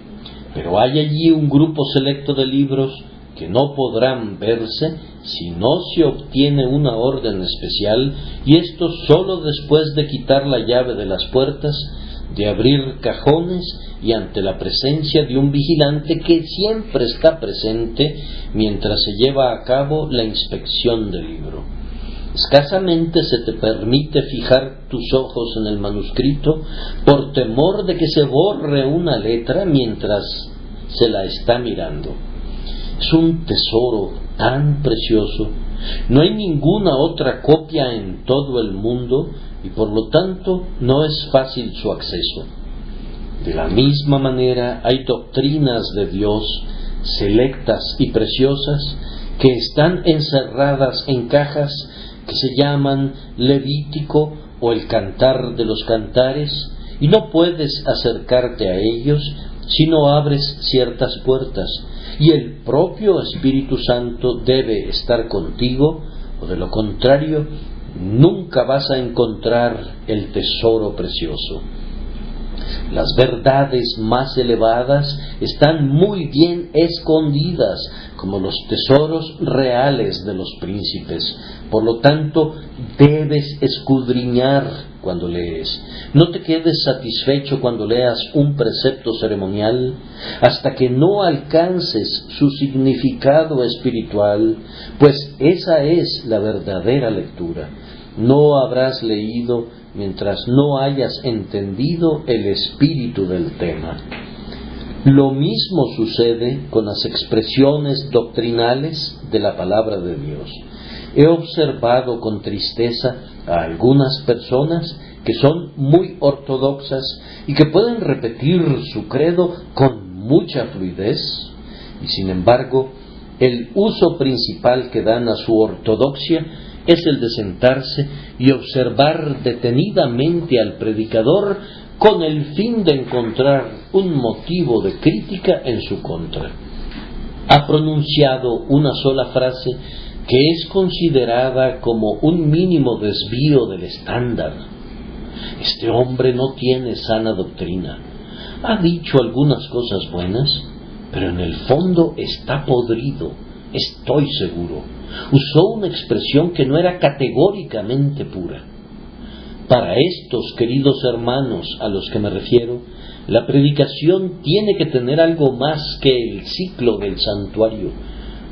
Pero hay allí un grupo selecto de libros que no podrán verse si no se obtiene una orden especial, y esto solo después de quitar la llave de las puertas, de abrir cajones y ante la presencia de un vigilante que siempre está presente mientras se lleva a cabo la inspección del libro. Escasamente se te permite fijar tus ojos en el manuscrito por temor de que se borre una letra mientras se la está mirando. Es un tesoro tan precioso. No hay ninguna otra copia en todo el mundo y por lo tanto no es fácil su acceso. De la misma manera hay doctrinas de Dios selectas y preciosas que están encerradas en cajas que se llaman Levítico o el Cantar de los Cantares, y no puedes acercarte a ellos si no abres ciertas puertas, y el propio Espíritu Santo debe estar contigo, o de lo contrario nunca vas a encontrar el tesoro precioso. Las verdades más elevadas están muy bien escondidas, como los tesoros reales de los príncipes. Por lo tanto, debes escudriñar cuando lees. No te quedes satisfecho cuando leas un precepto ceremonial hasta que no alcances su significado espiritual, pues esa es la verdadera lectura. No habrás leído mientras no hayas entendido el espíritu del tema. Lo mismo sucede con las expresiones doctrinales de la palabra de Dios. He observado con tristeza a algunas personas que son muy ortodoxas y que pueden repetir su credo con mucha fluidez, y sin embargo, el uso principal que dan a su ortodoxia es el de sentarse y observar detenidamente al predicador con el fin de encontrar un motivo de crítica en su contra. Ha pronunciado una sola frase que es considerada como un mínimo desvío del estándar. Este hombre no tiene sana doctrina. Ha dicho algunas cosas buenas, pero en el fondo está podrido, estoy seguro. Usó una expresión que no era categóricamente pura. Para estos queridos hermanos a los que me refiero, la predicación tiene que tener algo más que el ciclo del santuario.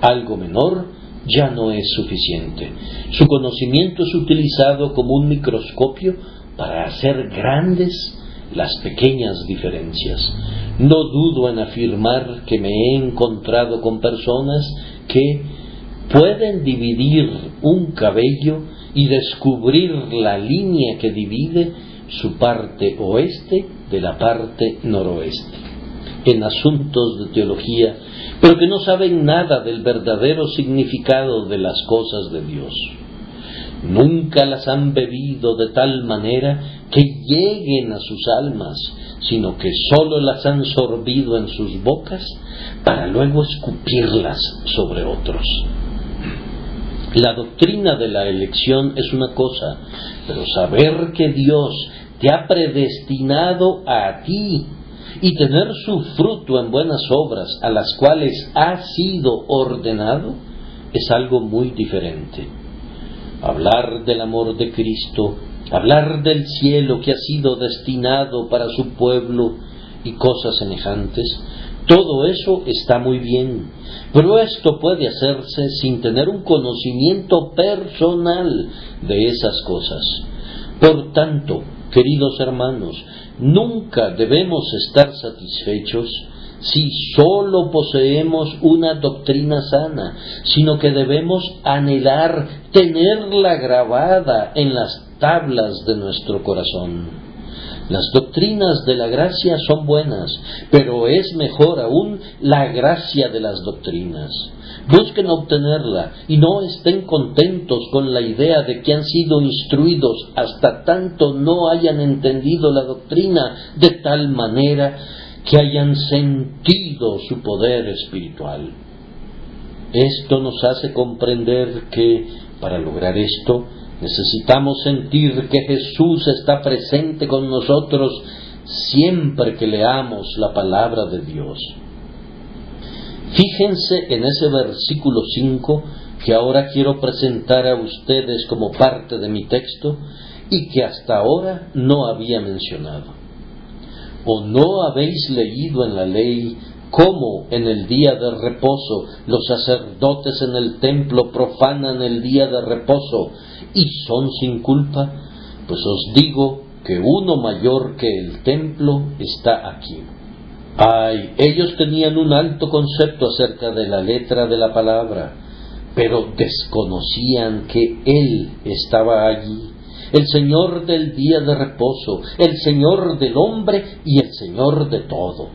Algo menor ya no es suficiente. Su conocimiento es utilizado como un microscopio para hacer grandes las pequeñas diferencias. No dudo en afirmar que me he encontrado con personas que pueden dividir un cabello y descubrir la línea que divide su parte oeste de la parte noroeste en asuntos de teología, pero que no saben nada del verdadero significado de las cosas de Dios. Nunca las han bebido de tal manera que lleguen a sus almas, sino que sólo las han sorbido en sus bocas para luego escupirlas sobre otros. La doctrina de la elección es una cosa, pero saber que Dios te ha predestinado a ti y tener su fruto en buenas obras a las cuales has sido ordenado es algo muy diferente. Hablar del amor de Cristo, hablar del cielo que ha sido destinado para su pueblo y cosas semejantes, todo eso está muy bien, pero esto puede hacerse sin tener un conocimiento personal de esas cosas. Por tanto, queridos hermanos, nunca debemos estar satisfechos si sólo poseemos una doctrina sana, sino que debemos anhelar tenerla grabada en las tablas de nuestro corazón. Las doctrinas de la gracia son buenas, pero es mejor aún la gracia de las doctrinas. Busquen obtenerla y no estén contentos con la idea de que han sido instruidos hasta tanto no hayan entendido la doctrina de tal manera que hayan sentido su poder espiritual. Esto nos hace comprender que, para lograr esto, necesitamos sentir que Jesús está presente con nosotros siempre que leamos la palabra de Dios. Fíjense en ese versículo 5 que ahora quiero presentar a ustedes como parte de mi texto y que hasta ahora no había mencionado. ¿O no habéis leído en la ley cómo en el día de reposo los sacerdotes en el templo profanan el día de reposo y son sin culpa? Pues os digo que uno mayor que el templo está aquí. Ay, ellos tenían un alto concepto acerca de la letra de la palabra, pero desconocían que Él estaba allí, el Señor del día de reposo, el Señor del hombre y el Señor de todo.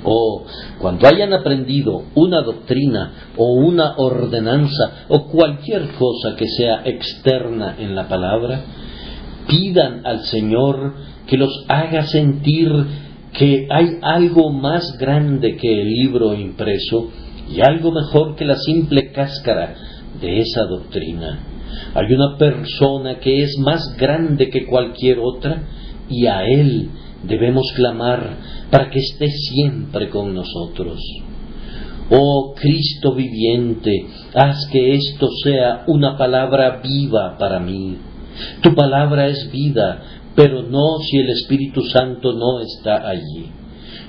O cuando hayan aprendido una doctrina o una ordenanza o cualquier cosa que sea externa en la palabra, pidan al Señor que los haga sentir que hay algo más grande que el libro impreso y algo mejor que la simple cáscara de esa doctrina. Hay una persona que es más grande que cualquier otra y a Él debemos clamar para que esté siempre con nosotros. Oh Cristo viviente, haz que esto sea una palabra viva para mí. Tu palabra es vida, pero no si el Espíritu Santo no está allí.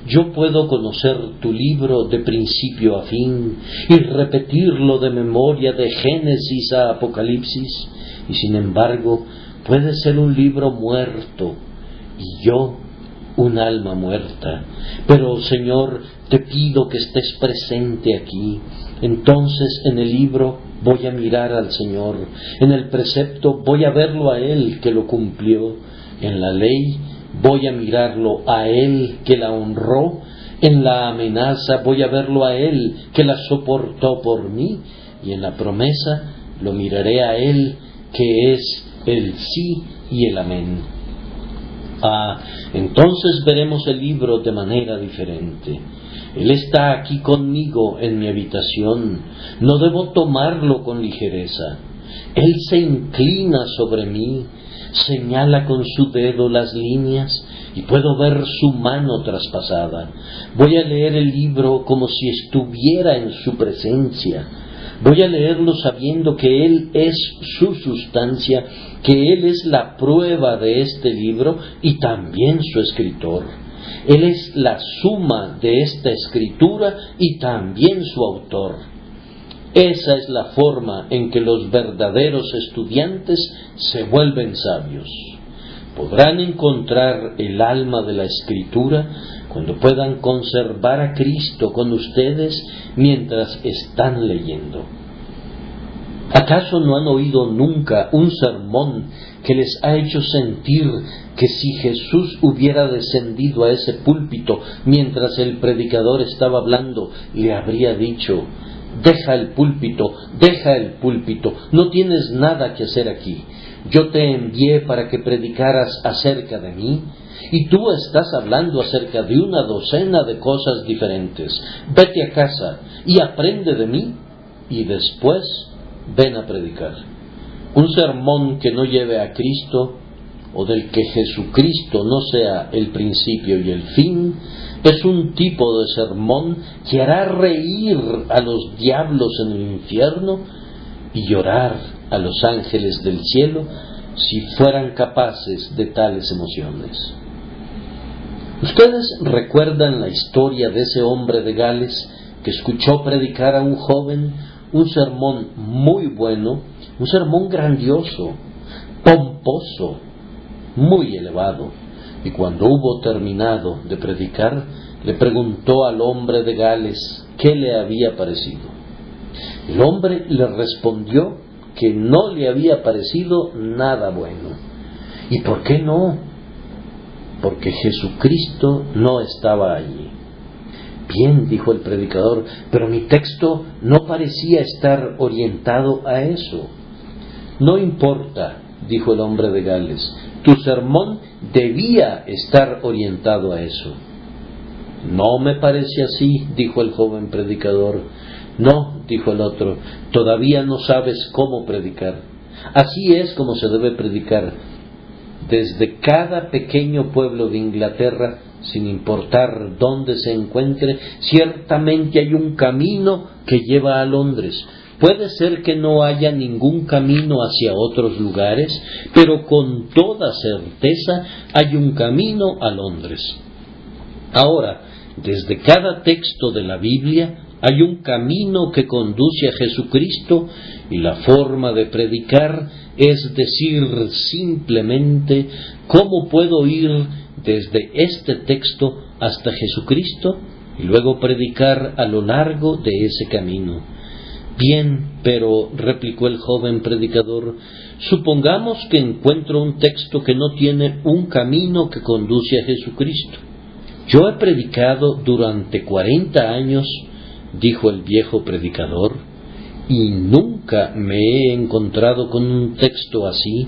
Yo puedo conocer tu libro de principio a fin y repetirlo de memoria de Génesis a Apocalipsis, y sin embargo puede ser un libro muerto y yo un alma muerta. Pero Señor, te pido que estés presente aquí. Entonces en el libro voy a mirar al Señor, en el precepto voy a verlo a Él que lo cumplió, en la ley voy a mirarlo a Él que la honró, en la amenaza voy a verlo a Él que la soportó por mí, y en la promesa lo miraré a Él que es el sí y el amén. Entonces veremos el libro de manera diferente. Él está aquí conmigo en mi habitación. No debo tomarlo con ligereza. Él se inclina sobre mí, señala con su dedo las líneas y puedo ver su mano traspasada. Voy a leer el libro como si estuviera en su presencia. Voy a leerlo sabiendo que Él es su sustancia, que Él es la prueba de este libro y también su escritor. Él es la suma de esta escritura y también su autor. Esa es la forma en que los verdaderos estudiantes se vuelven sabios. Podrán encontrar el alma de la escritura cuando puedan conservar a Cristo con ustedes mientras están leyendo. ¿Acaso no han oído nunca un sermón que les ha hecho sentir que si Jesús hubiera descendido a ese púlpito mientras el predicador estaba hablando, le habría dicho: deja el púlpito, no tienes nada que hacer aquí. Yo te envié para que predicaras acerca de mí, y tú estás hablando acerca de una docena de cosas diferentes. Vete a casa y aprende de mí, y después ven a predicar. Un sermón que no lleve a Cristo, o del que Jesucristo no sea el principio y el fin, es un tipo de sermón que hará reír a los diablos en el infierno y llorar a los ángeles del cielo si fueran capaces de tales emociones. ¿Ustedes recuerdan la historia de ese hombre de Gales que escuchó predicar a un joven un sermón muy bueno, un sermón grandioso, pomposo, muy elevado? Y cuando hubo terminado de predicar, le preguntó al hombre de Gales qué le había parecido. El hombre le respondió que no le había parecido nada bueno. ¿Y por qué no? Porque Jesucristo no estaba allí. Bien, dijo el predicador, pero mi texto no parecía estar orientado a eso. No importa, dijo el hombre de Gales, tu sermón debía estar orientado a eso. No me parece así, dijo el joven predicador. No, dijo el otro, todavía no sabes cómo predicar. Así es como se debe predicar. Desde cada pequeño pueblo de Inglaterra, sin importar dónde se encuentre, ciertamente hay un camino que lleva a Londres. Puede ser que no haya ningún camino hacia otros lugares, pero con toda certeza hay un camino a Londres. Ahora, desde cada texto de la Biblia hay un camino que conduce a Jesucristo y la forma de predicar es decir simplemente cómo puedo ir desde este texto hasta Jesucristo y luego predicar a lo largo de ese camino. Bien, pero, replicó el joven predicador, supongamos que encuentro un texto que no tiene un camino que conduce a Jesucristo. Yo he predicado durante 40 años, dijo el viejo predicador, y nunca me he encontrado con un texto así,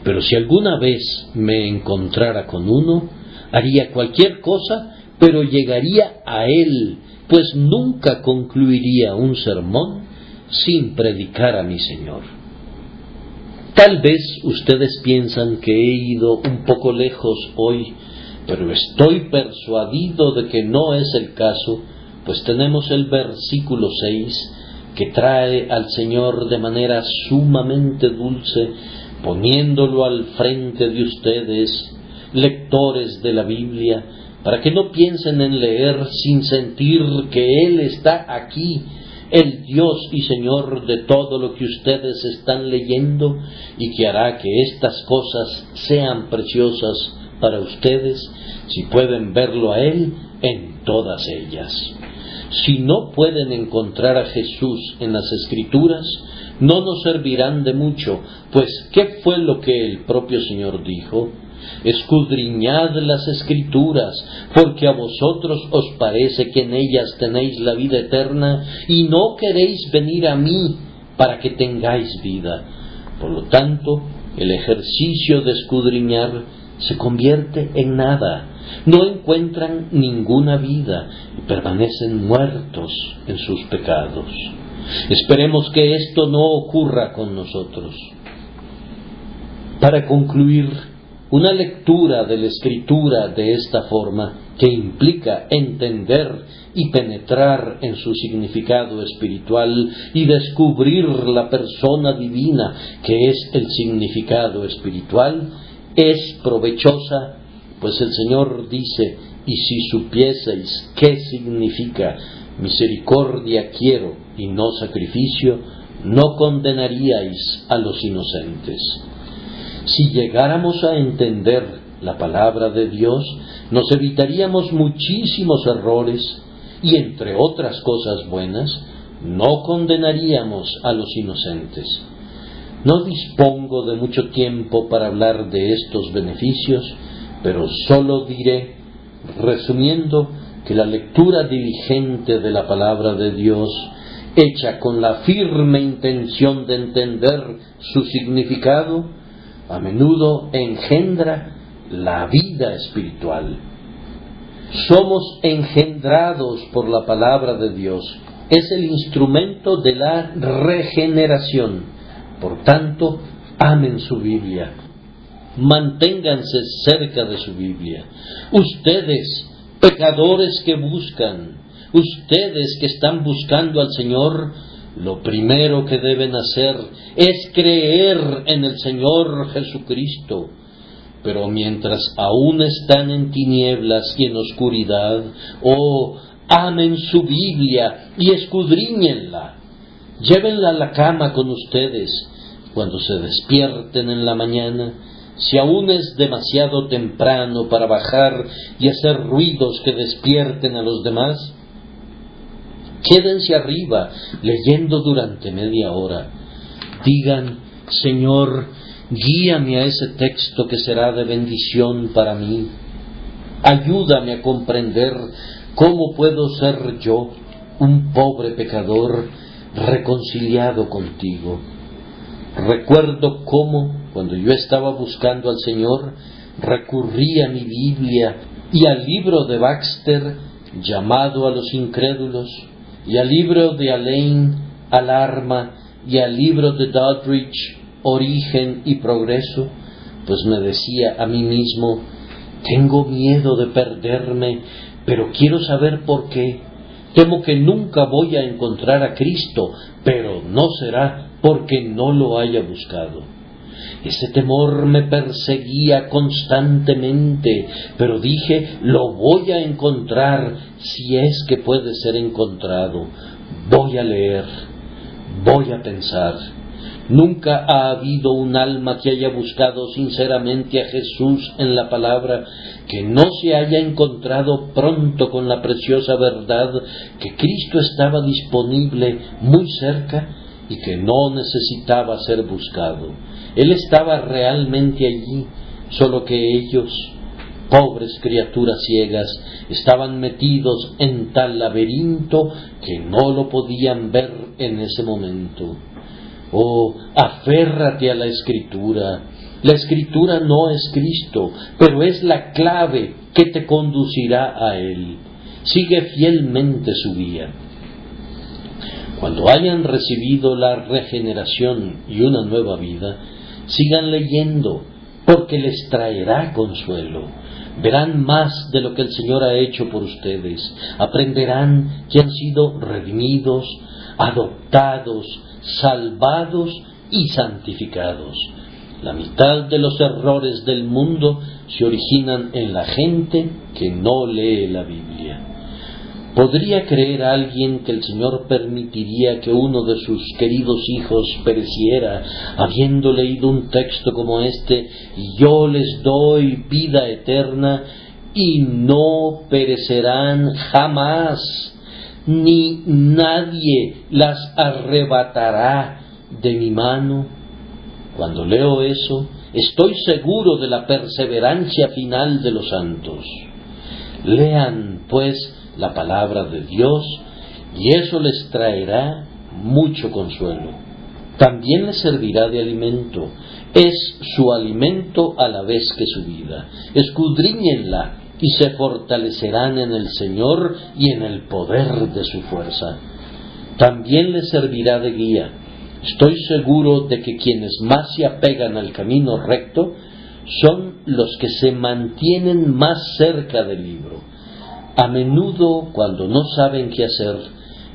pero si alguna vez me encontrara con uno, haría cualquier cosa, pero llegaría a él, pues nunca concluiría un sermón sin predicar a mi Señor. Tal vez ustedes piensan que he ido un poco lejos hoy, pero estoy persuadido de que no es el caso, pues tenemos el versículo 6 que trae al Señor de manera sumamente dulce, poniéndolo al frente de ustedes, lectores de la Biblia, para que no piensen en leer sin sentir que Él está aquí, el Dios y Señor de todo lo que ustedes están leyendo, y que hará que estas cosas sean preciosas para ustedes si pueden verlo a Él en todas ellas. Si no pueden encontrar a Jesús en las Escrituras, no nos servirán de mucho, pues ¿qué fue lo que el propio Señor dijo? Escudriñad las Escrituras, porque a vosotros os parece que en ellas tenéis la vida eterna, y no queréis venir a mí para que tengáis vida. Por lo tanto, el ejercicio de escudriñar se convierte en nada. No encuentran ninguna vida y permanecen muertos en sus pecados. Esperemos que esto no ocurra con nosotros. Para concluir, una lectura de la Escritura de esta forma, que implica entender y penetrar en su significado espiritual y descubrir la persona divina que es el significado espiritual, es provechosa, pues el Señor dice: y si supieseis qué significa misericordia quiero y no sacrificio, no condenaríais a los inocentes. Si llegáramos a entender la palabra de Dios, nos evitaríamos muchísimos errores y, entre otras cosas buenas, no condenaríamos a los inocentes. No dispongo de mucho tiempo para hablar de estos beneficios, pero solo diré, resumiendo, que la lectura diligente de la palabra de Dios, hecha con la firme intención de entender su significado, a menudo engendra la vida espiritual. Somos engendrados por la palabra de Dios. Es el instrumento de la regeneración. Por tanto, amen su Biblia. Manténganse cerca de su Biblia. Ustedes, pecadores que buscan, ustedes que están buscando al Señor, lo primero que deben hacer es creer en el Señor Jesucristo. Pero mientras aún están en tinieblas y en oscuridad, amen su Biblia y escudriñenla. Llévenla a la cama con ustedes. Cuando se despierten en la mañana, si aún es demasiado temprano para bajar y hacer ruidos que despierten a los demás, quédense arriba leyendo durante media hora. Digan: Señor, guíame a ese texto que será de bendición para mí. Ayúdame a comprender cómo puedo ser yo, un pobre pecador, reconciliado contigo. Recuerdo cómo, cuando yo estaba buscando al Señor, recurrí a mi Biblia y al libro de Baxter, llamado a los incrédulos, y al libro de Alain, Alarma, y al libro de Doddridge, Origen y Progreso, pues me decía a mí mismo: tengo miedo de perderme, pero quiero saber por qué. Temo que nunca voy a encontrar a Cristo, pero no será porque no lo haya buscado. Ese temor me perseguía constantemente, pero dije: lo voy a encontrar si es que puede ser encontrado. Voy a leer, voy a pensar. Nunca ha habido un alma que haya buscado sinceramente a Jesús en la palabra que no se haya encontrado pronto con la preciosa verdad que Cristo estaba disponible muy cerca y que no necesitaba ser buscado. Él estaba realmente allí, solo que ellos, pobres criaturas ciegas, estaban metidos en tal laberinto que no lo podían ver en ese momento. Aférrate a la Escritura. La Escritura no es Cristo, pero es la clave que te conducirá a Él. Sigue fielmente su guía. Cuando hayan recibido la regeneración y una nueva vida, sigan leyendo, porque les traerá consuelo. Verán más de lo que el Señor ha hecho por ustedes. Aprenderán que han sido redimidos, adoptados, salvados y santificados. La mitad de los errores del mundo se originan en la gente que no lee la Biblia. ¿Podría creer alguien que el Señor permitiría que uno de sus queridos hijos pereciera habiendo leído un texto como este: y yo les doy vida eterna y no perecerán jamás, ni nadie las arrebatará de mi mano? Cuando leo eso, estoy seguro de la perseverancia final de los santos. Lean, pues, la palabra de Dios, y eso les traerá mucho consuelo. también le servirá de alimento. Es su alimento a la vez que su vida. Escudriñenla y se fortalecerán en el Señor y en el poder de su fuerza. También le servirá de guía. Estoy seguro de que quienes más se apegan al camino recto son los que se mantienen más cerca del libro. A menudo, cuando no saben qué hacer,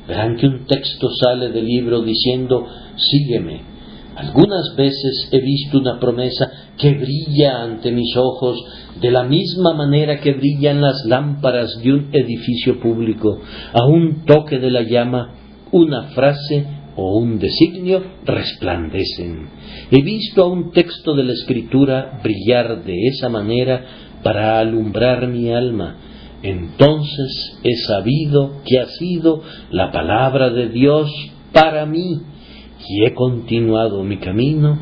verán que un texto sale del libro diciendo: sígueme. Algunas veces he visto una promesa que brilla ante mis ojos de la misma manera que brillan las lámparas de un edificio público. A un toque de la llama, una frase o un designio resplandecen. He visto a un texto de la Escritura brillar de esa manera para alumbrar mi alma. Entonces he sabido que ha sido la palabra de Dios para mí, y he continuado mi camino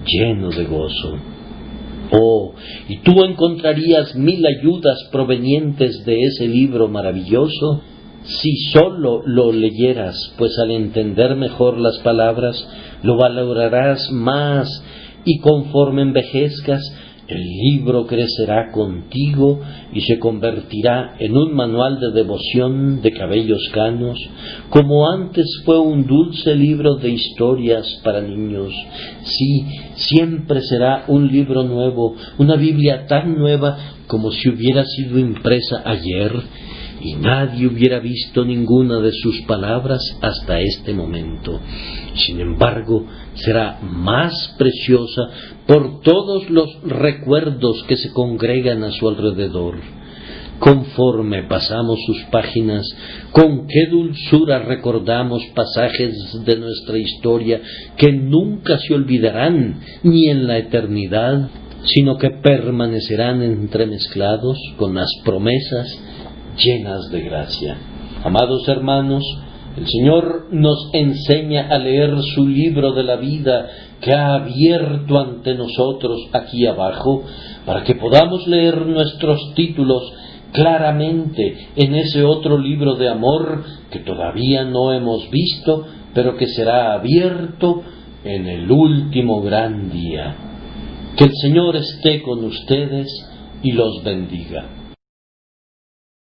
lleno de gozo. Oh, y tú encontrarías 1000 ayudas provenientes de ese libro maravilloso si sólo lo leyeras, pues al entender mejor las palabras, lo valorarás más, y conforme envejezcas, el libro crecerá contigo y se convertirá en un manual de devoción de cabellos canos, como antes fue un dulce libro de historias para niños. Sí, siempre será un libro nuevo, una Biblia tan nueva como si hubiera sido impresa ayer, y nadie hubiera visto ninguna de sus palabras hasta este momento. Sin embargo, será más preciosa por todos los recuerdos que se congregan a su alrededor. Conforme pasamos sus páginas, con qué dulzura recordamos pasajes de nuestra historia que nunca se olvidarán ni en la eternidad, sino que permanecerán entremezclados con las promesas llenas de gracia. Amados hermanos, el Señor nos enseña a leer su libro de la vida que ha abierto ante nosotros aquí abajo, para que podamos leer nuestros títulos claramente en ese otro libro de amor que todavía no hemos visto, pero que será abierto en el último gran día. Que el Señor esté con ustedes y los bendiga.